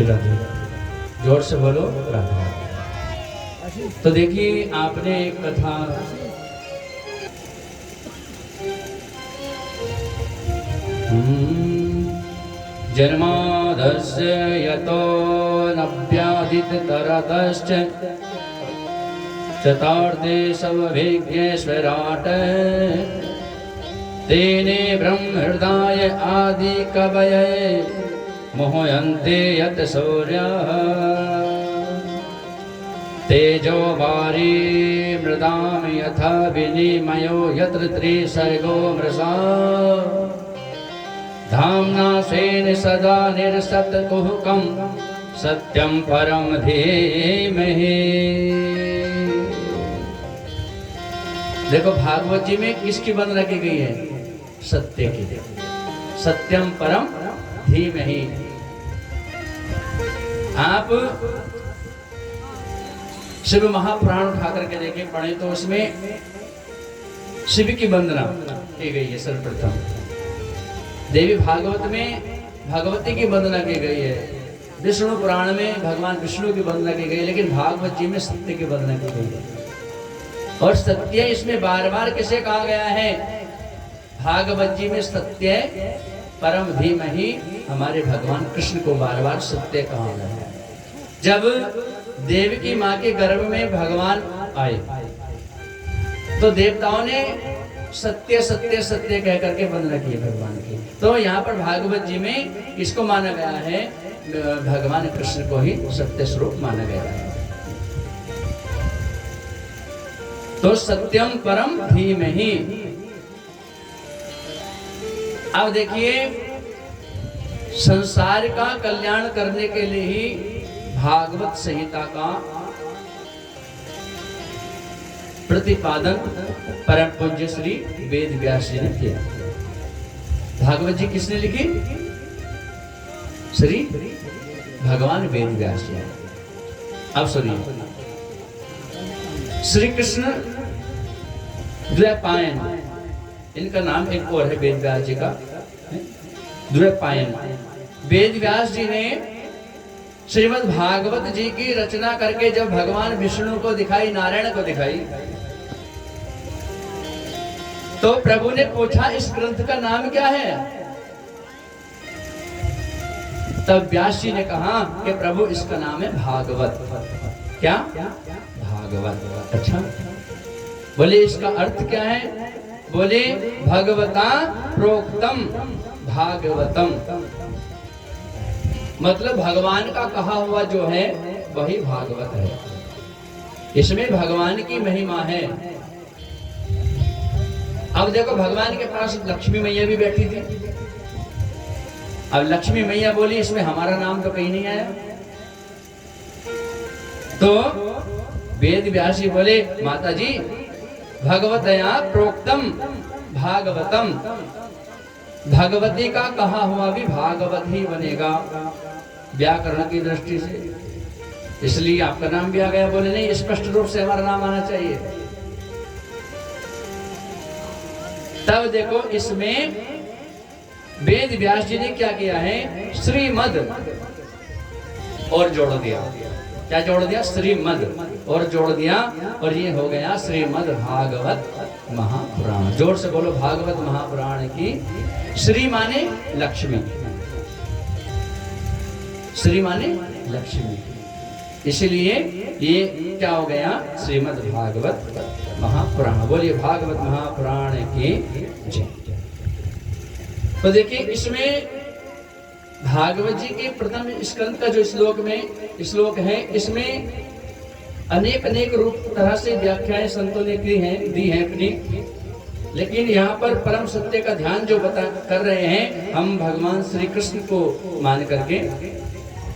राधे। जोर से बोलो राधे। तो देखिए आपने एक कथा जन्मादस्य यतो नव्यादितरतश्च चतार्थे समभिज्ञेश्वराट तेने ब्रह्महृदाय आदि कवये मोहयन्ते यत् सूर्यः तेजो वारी मृदाम यथा विनिमयो यत्र त्रिसर्गो मृषा धाम्ना स्वेन सदा निरसत्कुहकं सत्यं परं धीमहि। देखो भागवत जी में किसकी वंदना की गई है? सत्य की। सत्यम परम धीमहि। आप शिव महापुराण उठा करके देखें, पढ़े तो उसमें शिव की वंदना की गई है सर्वप्रथम। देवी भागवत में भगवती की वंदना की गई है। विष्णु पुराण में भगवान विष्णु की वंदना की गई, लेकिन भागवत जी में सत्य की वंदना की गई है। और सत्य इसमें बार बार किसे कहा गया है? भागवत जी में सत्य परम धीमहि, हमारे भगवान कृष्ण को बार बार सत्य कहा गया है। जब देव की माँ के गर्भ में भगवान आए तो देवताओं ने सत्य सत्य सत्य कह करके वंदना की भगवान की। तो यहाँ पर भागवत जी में किसको माना गया है? भगवान कृष्ण को ही सत्य स्वरूप माना गया है। तो सत्यम परम धीमहि। अब देखिए, संसार का कल्याण करने के लिए ही भागवत संहिता का प्रतिपादन परम पूज्य श्री वेद व्यास जी ने किया। भागवत जी किसने लिखी? श्री भगवान वेद व्यास जी। अब सुनिए, श्री कृष्ण द्वैपायन, इनका नाम एक और है वेद व्यास जी का, द्वैपायन। वेद व्यास जी ने श्रीमद् भागवत जी की रचना करके जब भगवान विष्णु को दिखाई, नारायण को दिखाई, तो प्रभु ने पूछा इस ग्रंथ का नाम क्या है? तब व्यास जी ने कहा कि प्रभु इसका नाम है भागवत। क्या? भागवत। अच्छा, बोले इसका अर्थ क्या है? बोले भगवता प्रोक्तम भागवतम, मतलब भगवान का कहा हुआ जो है वही भागवत है। इसमें भगवान की महिमा है। अब देखो, भगवान के पास लक्ष्मी मैया भी बैठी थी। अब लक्ष्मी मैया बोली इसमें हमारा नाम तो कहीं नहीं आया। तो वेद व्यास जी बोले माता जी भगवतया प्रोक्तम भागवतम, भगवती का कहा हुआ भी भागवत ही बनेगा व्याकरण की दृष्टि से, इसलिए आपका नाम भी आ गया। बोले नहीं, स्पष्ट रूप से हमारा नाम आना चाहिए। तब देखो इसमें वेद व्यास जी ने क्या किया है? श्रीमद और जोड़ दिया। क्या जोड़ दिया? श्रीमद और जोड़ दिया, और ये हो गया श्रीमद भागवत महापुराण। जोर से बोलो भागवत महापुराण की। श्री माने लक्ष्मी, श्री माने लक्ष्मी, इसलिए ये क्या हो गया? श्रीमद् भागवत महापुराण। बोलिए भागवत महापुराण की जय। तो देखिए इसमें भागवत जी के प्रथम स्कंद का जो श्लोक है, इसमें अनेक अनेक रूप तरह से व्याख्याएं संतों ने दी हैं अपनी, लेकिन यहाँ पर परम सत्य का ध्यान जो कर रहे हैं, हम भगवान श्री कृष्ण को मान करके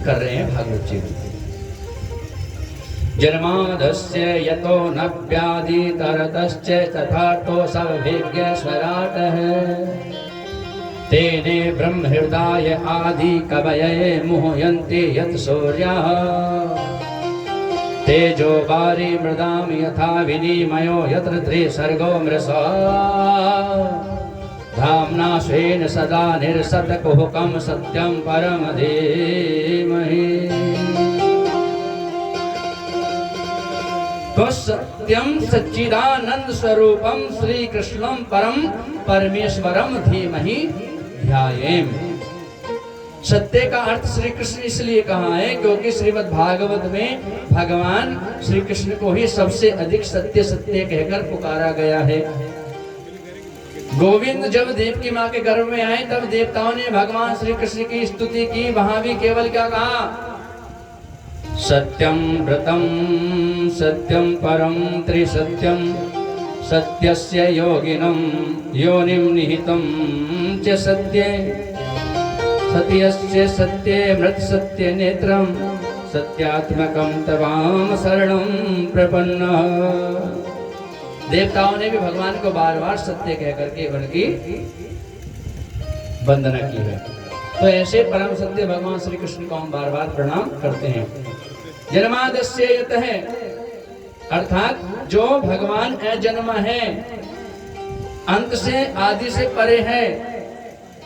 कर रहे हैं भागवत जी। जन्मादस्य यतो नव्यादितरतश्च तथातो सर्वविज्ञेश्वराटः तेने ब्रह्महृदाय आदि कवये मुह्यन्ते यत् सूर्यः तेजो वारी मृदाम यथा विनिमयो यत्र त्रिसर्गो मृषा धाम्ना स्वेन सदा निरसत्कुहकं सत्यं परं धीमहि। तो सत्यम सच्चिदानंद स्वरूपम श्री कृष्णम परम परमेश्वरम धीमहि ध्यायेम। सत्य का अर्थ श्री कृष्ण इसलिए कहा है क्योंकि श्रीमद् भागवत में भगवान श्री कृष्ण को ही सबसे अधिक सत्य सत्य कहकर पुकारा गया है। गोविंद जब देव की माँ के गर्भ में आए तब देवताओं ने भगवान श्री कृष्ण की स्तुति की, वहां भी केवल क्या कहा? सत्यम व्रतम सत्यम परम त्रिसत्यम सत्यस्य योगिनम योनिम निहितम च सत्ये सत्यस्य सत्ये मृत सत्य नेत्रम सत्यात्मकम तवाम शरणं प्रपन्नः। देवताओं ने भी भगवान को बार बार सत्य कह करके उनकी वंदना की है। तो ऐसे परम सत्य भगवान श्री कृष्ण को हम बार बार प्रणाम करते हैं। जन्मादस्य यतः अर्थात जो भगवान अजन्म है, अंत से आदि से परे है,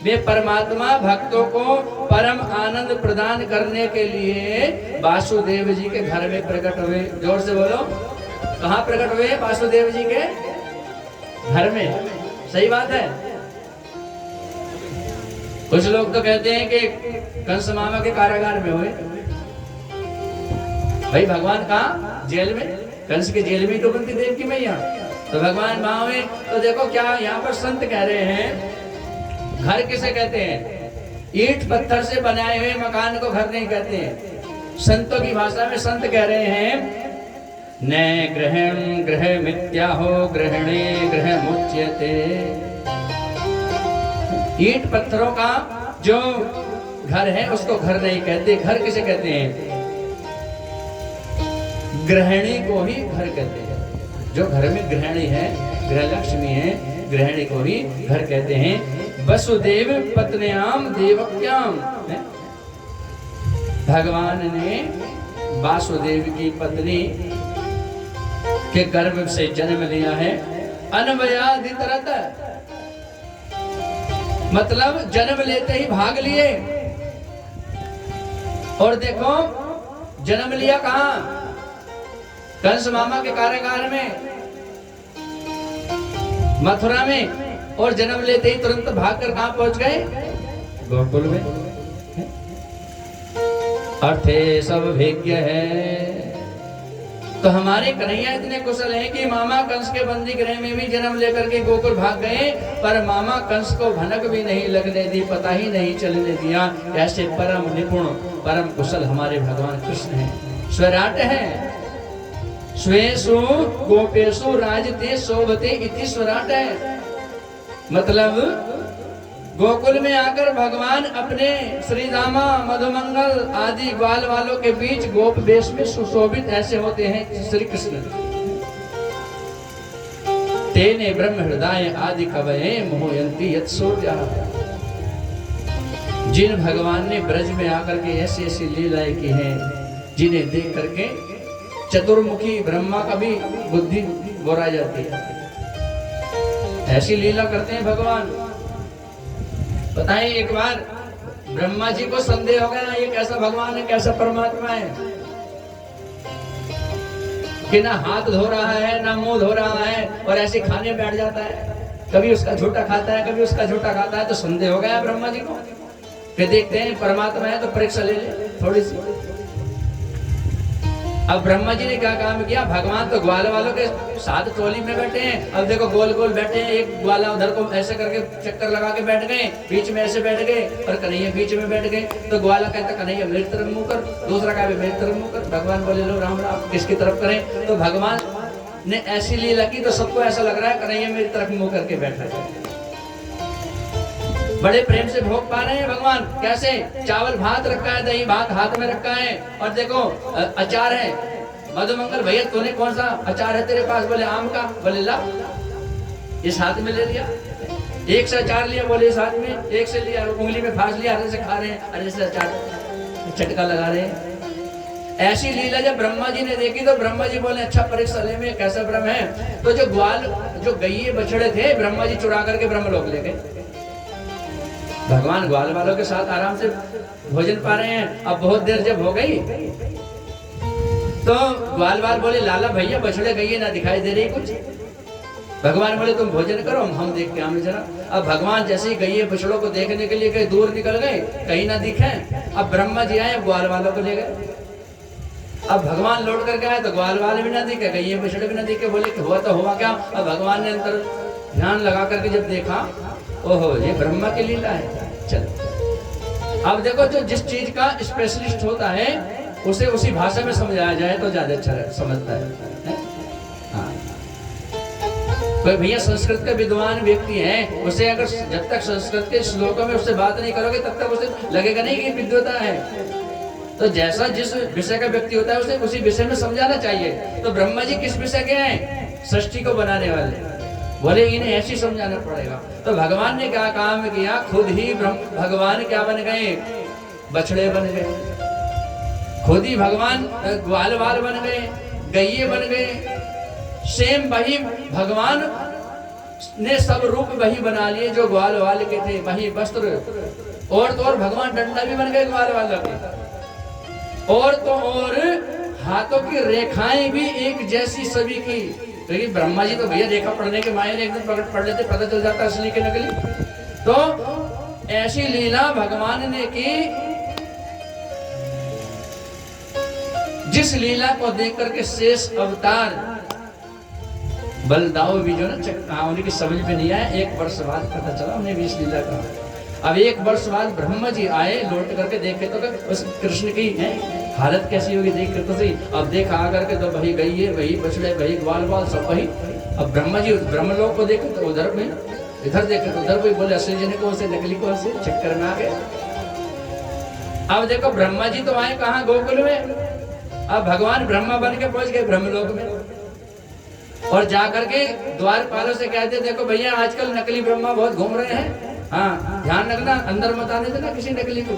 वे परमात्मा भक्तों को परम आनंद प्रदान करने के लिए वासुदेव जी के घर में प्रकट हुए। जोर से बोलो, कहाँ प्रकट हुए? वासुदेव जी के घर में। सही बात है। कुछ लोग तो कहते हैं कि कंस मामा के कारागार में हुए। भाई भगवान कहाँ? जेल में। कंस की जेल में तो बनती देव की मैया, तो भगवान वहां हुए। तो देखो क्या यहाँ पर संत कह रहे हैं, घर किसे कहते हैं? ईंट पत्थर से बनाए हुए मकान को घर नहीं कहते हैं। संतों की भाषा में संत कह रहे हैं न ग्रहण ग्रह मिथ्या हो ग्रहणे ग्रह मुच्यते। ईंट पत्थरों का जो घर है उसको घर नहीं कहते। घर किसे कहते हैं? गृहिणी को ही घर कहते हैं। जो घर में गृहिणी है, गृह लक्ष्मी है, गृहिणी को ही घर कहते हैं। वसुदेव पत्न्याम देवक्याम, भगवान ने वासुदेव की पत्नी के गर्भ से जन्म लिया है। अनवयादितरत मतलब जन्म लेते ही भाग लिए। और देखो जन्म लिया कहाँ? कंस मामा के कारागार में, मथुरा में। और जन्म लेते ही तुरंत भागकर कहां पहुंच गए? गोकुल में। अर्थे सब भेग्य है। तो हमारे कन्हैया इतने कुशल हैं कि मामा कंस के बंदी गृह में भी जन्म लेकर के गोकुल भाग गए, पर मामा कंस को भनक भी नहीं लगने दी, पता ही नहीं चलने दिया। ऐसे परम निपुण परम कुशल हमारे भगवान कृष्ण हैं। स्वराट है। स्वेषु गोपेषु राजते शोभते इति स्वराट है। मतलब गोकुल में आकर भगवान अपने श्रीदामा मधुमंगल आदि ग्वाल वालों के बीच गोप वेश में सुशोभित ऐसे होते हैं श्री कृष्ण। तेने ब्रह्म हृदय आदि कवये मोहयन्ति यत् सूर्या। जिन भगवान ने ब्रज में आकर के ऐसी ऐसी लीलाएं की हैं, जिन्हें देख करके चतुर्मुखी ब्रह्मा का भी बुद्धि बोरा जाती है। ऐसी लीला करते हैं भगवान। बताएं, एक बार ब्रह्मा जी को संदेह हो गया ये कैसा भगवान है, कैसा परमात्मा है कि ना हाथ धो रहा है ना मुंह धो रहा है और ऐसे खाने बैठ जाता है। कभी उसका झूठा खाता है, कभी उसका झूठा खाता है। तो संदेह हो गया ब्रह्मा जी को कि देखते हैं परमात्मा है तो परीक्षा ले ले थोड़ी सी। अब ब्रह्मा जी ने क्या काम किया? भगवान तो ग्वाला वालों के साथ टोली में बैठे हैं। अब देखो गोल गोल बैठे हैं। एक ग्वाला उधर को ऐसे करके चक्कर लगा के बैठ गए, बीच में ऐसे बैठ गए और कन्हैया बीच में बैठ गए। तो ग्वाला कहता कन्हैया मेरी तरफ मुंह कर, दूसरा कहा मेरी तरफ मुंह कर। भगवान बोले लो राम राम किसकी तरफ करें? तो भगवान ने ऐसी लीला की तो सबको ऐसा लग रहा है कन्हैया मेरी तरफ मुंह करके बैठा है। बड़े प्रेम से भोग पा रहे हैं भगवान। कैसे? चावल भात रखा है, दही भात हाथ में रखा है और देखो अचार है। मधुमंगल भैया तूने कौन सा अचार है तेरे पास? बोले आम का। बोले ला, इस हाथ में ले लिया। एक से अचार लिया, बोले इस हाथ में। एक से लिया, उंगली में फांस लिया, अरे से खा रहे हैं, अरे से अचार चटका लगा रहे हैं। ऐसी लीला जब ब्रह्मा जी ने देखी तो ब्रह्मा जी बोले अच्छा परीक्षा ले में कैसा ब्रह्म है। तो जो ग्वाल जो गईये बछड़े थे ब्रह्मा जी चुरा करके ब्रह्मलोक ले गए। भगवान ग्वाल वालों के साथ आराम से भोजन पा रहे हैं। अब बहुत देर जब हो गई तो ग्वाल वाल बोले लाला भैया बछड़े गई ना दिखाई दे रही कुछ। भगवान बोले तुम भोजन करो हम देखते हैं जरा। अब भगवान जैसे ही गई बछड़ों को देखने के लिए कहीं दूर निकल गए, कहीं ना दिखे। अब ब्रह्मा जी आए ग्वाल वालों को ले गए। अब भगवान लौट करके आए तो ग्वाल वाले भी ना दिखे, गई बछड़े भी ना दिखे। बोले कि हुआ तो हुआ क्या। अब भगवान ने अंतर ध्यान लगा करके जब देखा, ओहो ये ब्रह्मा की लीला है। चलो अब देखो, जो जिस चीज का स्पेशलिस्ट होता है उसे उसी भाषा में समझाया जाए तो ज्यादा अच्छा समझता है। हाँ, कोई भैया संस्कृत का विद्वान व्यक्ति है, उसे अगर जब तक संस्कृत के श्लोकों में उससे बात नहीं करोगे तब तक उसे लगेगा नहीं कि विद्वता है। तो जैसा जिस विषय का व्यक्ति होता है उसे उसी विषय में समझाना चाहिए। तो ब्रह्मा जी किस विषय के हैं? सृष्टि को बनाने वाले। बोले इन्हें ऐसे समझाना पड़ेगा। तो भगवान ने क्या काम किया, खुद ही भगवान क्या बन गए, बछड़े बन गए। खुद ही भगवान ग्वाल वाल बन गए, गैये बन गए। सेम वही भगवान ने सब रूप वही बना लिए जो ग्वाल वाल के थे, वही वस्त्र। और तो और भगवान डंडा भी बन गए ग्वाल वालों के। और तो और हाथों की रेखाएं भी एक जैसी सभी की। लेकिन ब्रह्मा जी तो भैया रेखा पढ़ने के मायने एकदम पढ़ लेते, पता चल जाता असली के नकली। तो ऐसी लीला भगवान ने की, जिस लीला को देख करके शेष अवतार बलदाऊ भी जो ना उनकी समझ में नहीं आया। 1 वर्ष बाद पता चला उन्हें भी इस लीला का। अब 1 वर्ष बाद ब्रह्मा जी आए, लौट करके देखे तो उस कृष्ण की हालत कैसी होगी देख कर तो सही। अब देखा आकर के तो वही गई है, वही बछड़े, वही ग्वाल वाल सब वही। अब ब्रह्मा जी ब्रह्मलोक को देखे तो उधर में, इधर देखे तो उधर कोई। बोले असली जने को से नकली को से चक्कर में आ गए। अब देखो ब्रह्मा जी तो आए कहाँ, गोकुल में। अब भगवान ब्रह्मा बन के पहुंच गए ब्रह्मलोक में। और जाकर के द्वारपालों से कहते देखो भैया आजकल नकली ब्रह्मा बहुत घूम रहे हैं, हाँ ध्यान रखना, अंदर मत आने देना किसी नकली को।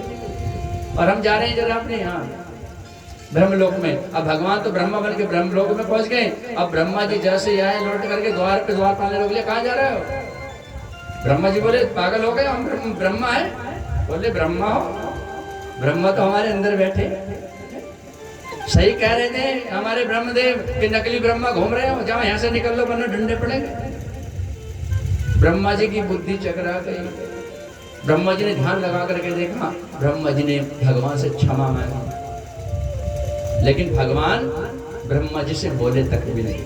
और हम जा रहे हैं जरा अपने यहाँ ब्रह्मलोक में। अब भगवान तो ब्रह्मा बन के ब्रह्मलोक में पहुंच गए। अब ब्रह्मा जी जैसे आए लौट करके द्वार पे द्वारपाल ने रोक लिया, कहाँ जा रहे हो? ब्रह्मा जी बोले पागल हो गए, हम ब्रह्मा है। बोले ब्रह्मा हो? ब्रह्मा तो हमारे अंदर बैठे। सही कह रहे थे हमारे ब्रह्मदेव कि नकली ब्रह्मा घूम रहे हो, जाओ यहाँ से निकल लो वरना डंडे पड़ेंगे। ब्रह्मा जी की बुद्धि चकरा गई। ब्रह्मा जी ने ध्यान लगा करके देखा, ब्रह्मा जी ने भगवान से क्षमा मांगी, लेकिन भगवान ब्रह्मा जी से बोले तक भी नहीं,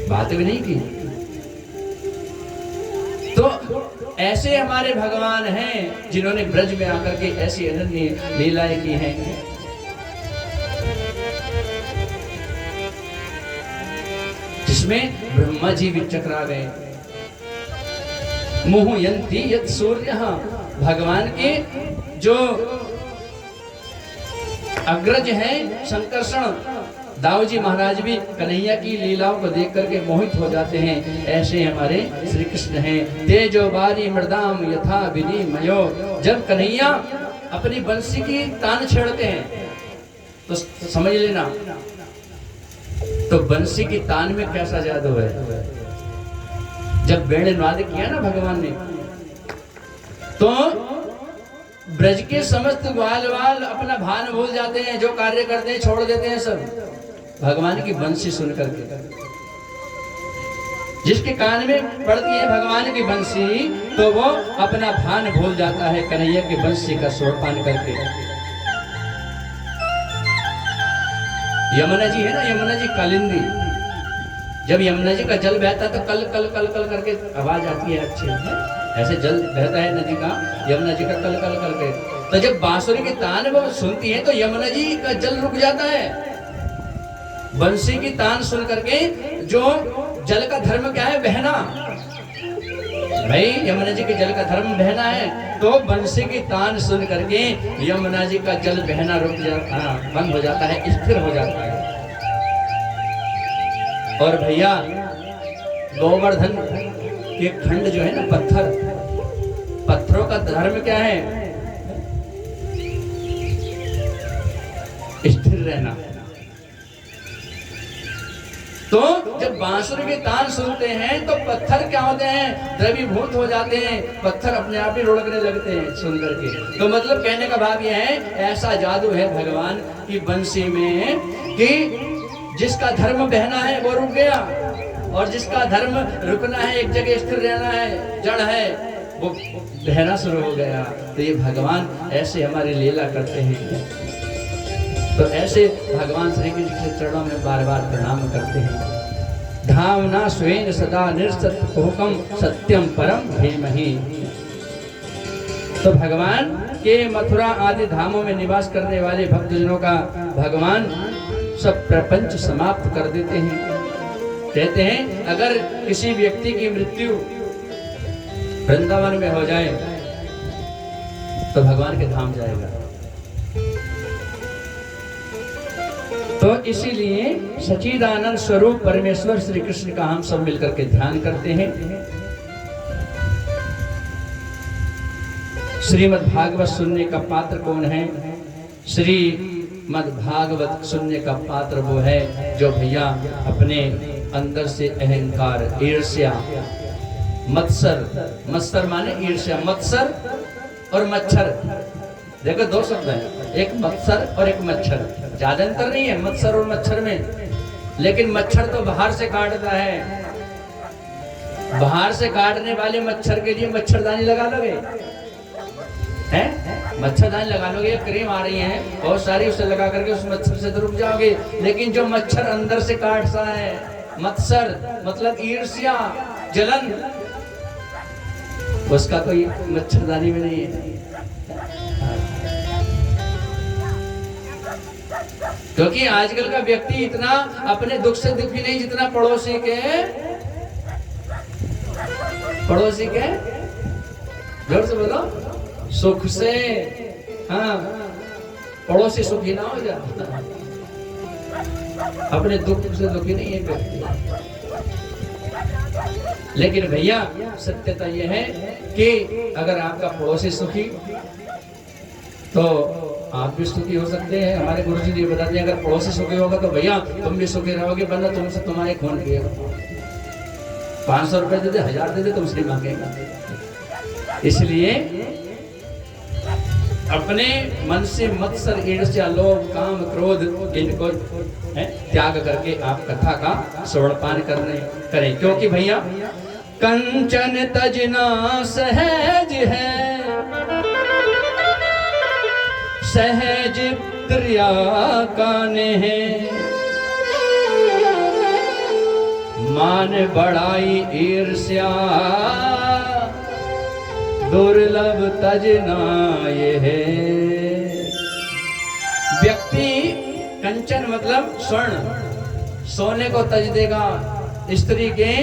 बात भी नहीं की। तो ऐसे हमारे भगवान हैं जिन्होंने ब्रज में आकर के ऐसी अनन्य लीलाएं की हैं। जिसमें ब्रह्मा जी भी चकरा गए। मुह्यन्ति यत् सूर्यः, भगवान के जो अग्रज हैं संकर्षण दाऊ जी महाराज भी कन्हैया की लीलाओं को देख करके मोहित हो जाते हैं। ऐसे हमारे श्री कृष्ण हैं। तेजो बारी मृदाम यथा विनिमयो, जब कन्हैया अपनी बंसी की तान छेड़ते हैं तो समझ लेना, तो बंसी की तान में कैसा जादू है। जब वेणुनाद किया ना भगवान ने, तो ब्रज के समस्त ग्वाल वाल अपना भान भूल जाते हैं, जो कार्य करते हैं छोड़ देते हैं सब, भगवान की बंसी सुन करके। जिसके कान में पड़ती है भगवान की बंसी, तो वो अपना भान भूल जाता है कन्हैया की बंसी का स्वर पान करके। यमुना जी है ना, यमुना जी कालिंदी, जब यमुना जी का जल बहता है तो कल कल कल कल करके आवाज आती है अच्छी है। ऐसे जल बहता है नदी का, यमुना जी का कल कल करके। तो जब बांसुरी की तान वो सुनती है तो यमुना जी का जल रुक जाता है। बंसी की तान सुन करके, जो जल का धर्म क्या है, बहना। भाई यमुना जी के जल का धर्म बहना है, तो बंसी की तान सुन करके यमुना जी का जल बहना रुक जाता है, बंद हो जाता है, स्थिर हो जाता है। और भैया गोवर्धन के खंड जो है ना, पत्थर, पत्थरों का धर्म क्या है, स्थिर रहना। तो जब बांसुरी की तान सुनते हैं तो पत्थर क्या होते हैं, द्रवीभूत हो जाते हैं, पत्थर अपने आप ही लुढ़कने लगते हैं सुन करके। तो मतलब कहने का भाव यह है, ऐसा जादू है भगवान की बंसी में कि जिसका धर्म बहना है वो रुक गया, और जिसका धर्म रुकना है, एक जगह स्थिर रहना है, जड़ है, वो बहना शुरू हो गया। तो ये भगवान ऐसे हमारी लीला करते हैं। तो ऐसे भगवान श्री कृष्ण के चरणों में बार बार प्रणाम करते हैं। धामना स्वेन सदा निर्सत हुकम सत्यम परम धीमहि। तो भगवान के मथुरा आदि धामों में निवास करने वाले भक्तजनों का भगवान सब प्रपंच समाप्त कर देते हैं। कहते हैं अगर किसी व्यक्ति की मृत्यु वृंदावन में हो जाए तो भगवान के धाम जाएगा। तो इसीलिए सच्चिदानंद स्वरूप परमेश्वर श्री कृष्ण का हम सब मिलकर के ध्यान करते हैं। श्रीमद् भागवत सुनने का पात्र कौन है? श्रीमद् भागवत सुनने का पात्र वो है जो भैया अपने अंदर से अहंकार, ईर्ष्या, मत्सर, मत्सर माने ईर्ष्या, मत्सर और मच्छर, देखो दो शब्द हैं, एक मत्सर और एक मच्छर, ज्यादा अंतर नहीं है मत्सर और मच्छर में। लेकिन मच्छर तो बाहर से काटता है, बाहर से काटने वाले मच्छर के लिए मच्छरदानी लगा लोगे हैं? मच्छरदानी लगा लोगे, क्रीम आ रही है बहुत सारी, उसे लगा करके उस मच्छर से तो रुक जाओगे। लेकिन जो मच्छर अंदर से काटता है, मत्सर मतलब ईर्ष्या, जलन, उसका कोई मच्छरदानी में नहीं है। क्योंकि आजकल का व्यक्ति इतना अपने दुख से दुखी नहीं जितना पड़ोसी के जोर से बोलो सुख से। हाँ, पड़ोसी सुखी ना हो जाता, अपने दुख से दुखी नहीं है व्यक्ति। लेकिन भैया सत्यता यह है कि अगर आपका पड़ोसी सुखी तो आप भी सुखी हो सकते हैं। हमारे गुरुजी जी बताते हैं अगर पड़ोसी सुखी होगा तो भैया तुम भी सुखी रहोगे, वरना तुमसे तुम्हारे खून पिएगा। 500 रुपए दे दे, 1000 दे दे, तुमसे मांगेगा। इसलिए अपने मन से मत्सर, ईर्ष्या, लोभ, काम, क्रोध इनको त्याग करके आप कथा का श्रवणपान करें। क्योंकि भैया कंचन तजना सहज है, सहज प्रिया काने है, मान बड़ाई ईर्ष्या दुर्लभ तजना ये है। व्यक्ति कंचन मतलब स्वर्ण, सोने को तज देगा, स्त्री के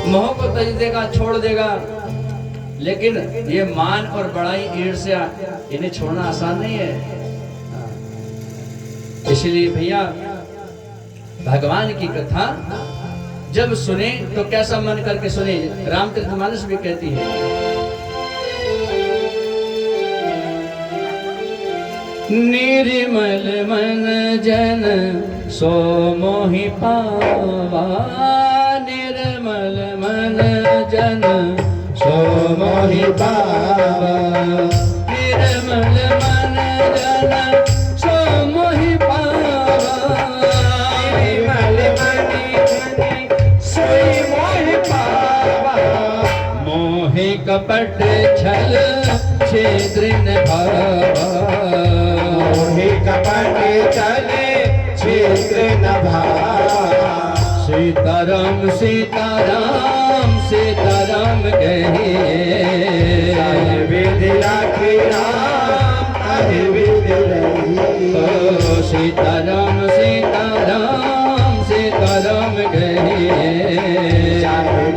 मोह को तज देगा, छोड़ देगा। लेकिन ये मान और बड़ाई, ईर्ष्या, इन्हें छोड़ना आसान नहीं है। इसलिए भैया भगवान की कथा जब सुने तो कैसा मन करके सुने। रामचरितमानस भी कहती है निर्मल मन जन सो मोहि पावा, निर्मल मन जन सो मोहि पावा, निर्मल मन जन सो मोहि पावा, निर्मल मन जन सोई मोहि पावा, मोहि कपट छल छिद्र न भावा, मोहि कपट छल छिद्र न भावा। सीताराम सीताराम सीताराम कहे, विधि राखी राम अहि विधि रही। ओ सीताराम सीताराम सीताराम कहे,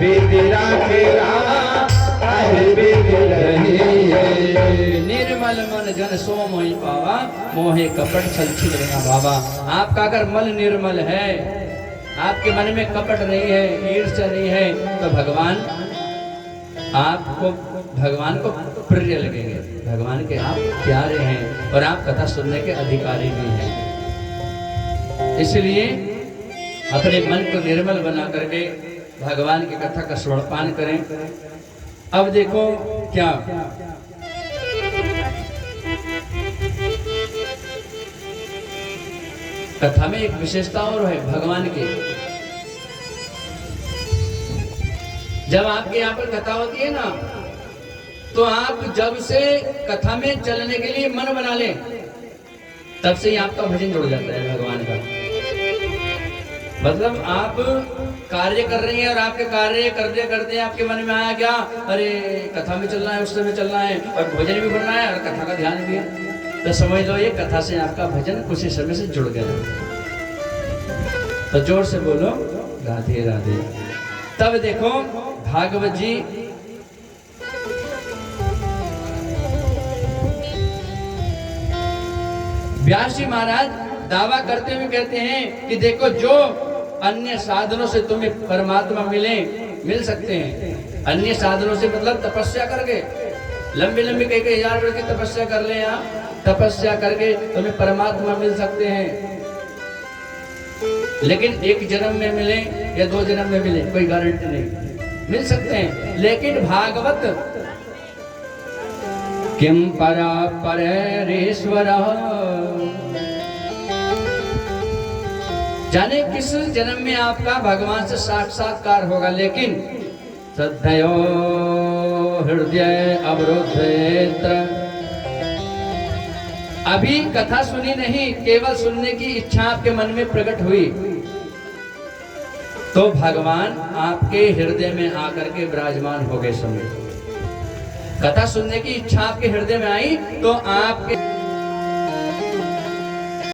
विधि राखी राम अहि विधि रही। निर्मल मन जन सो मोहि पावा, मोहे कपट छल छिद्र न भावा। आपका अगर मन निर्मल है, आपके मन में कपट नहीं है, ईर्ष्या नहीं है, तो भगवान को प्रिय लगेंगे, भगवान के आप प्यारे हैं और आप कथा सुनने के अधिकारी भी हैं। इसलिए अपने मन को निर्मल बना करके भगवान की कथा का श्रवणपान करें। अब देखो क्या कथा में एक विशेषता और है भगवान की। जब आपके यहाँ पर कथा होती है ना, तो आप जब से कथा में चलने के लिए मन बना लें, तब से ही आपका भजन जुड़ जाता है भगवान का। मतलब आप कार्य कर रही हैं और आपके कार्य करते करते आपके मन में आया क्या, अरे कथा में चलना है, उस समय चलना है, और भजन भी करना है और कथा का ध्यान भी है, तो समझ लो ये कथा से आपका भजन कुछ ही समय से जुड़ गया। तो जोर से बोलो राधे राधे। तब देखो भागवत जी व्यास जी महाराज दावा करते हुए कहते हैं कि देखो जो अन्य साधनों से तुम्हें परमात्मा मिल सकते हैं, अन्य साधनों से मतलब तपस्या करके लंबी लंबी कई हजार वर्ष की तपस्या कर ले, आप तपस्या करके तुम्हें परमात्मा मिल सकते हैं, लेकिन एक जन्म में मिले या 2 जन्म में मिले कोई गारंटी नहीं, मिल सकते हैं। लेकिन भागवत किम परा परेश्वर, जाने किस जन्म में आपका भगवान से साक्षात्कार होगा, लेकिन श्रद्धयो हृदय अवरुद्धेत्र, अभी कथा सुनी नहीं, केवल सुनने की इच्छा आपके मन में प्रकट हुई, तो भगवान आपके हृदय में आकर के विराजमान हो गए। समय कथा सुनने की इच्छा आपके हृदय में आई तो आपके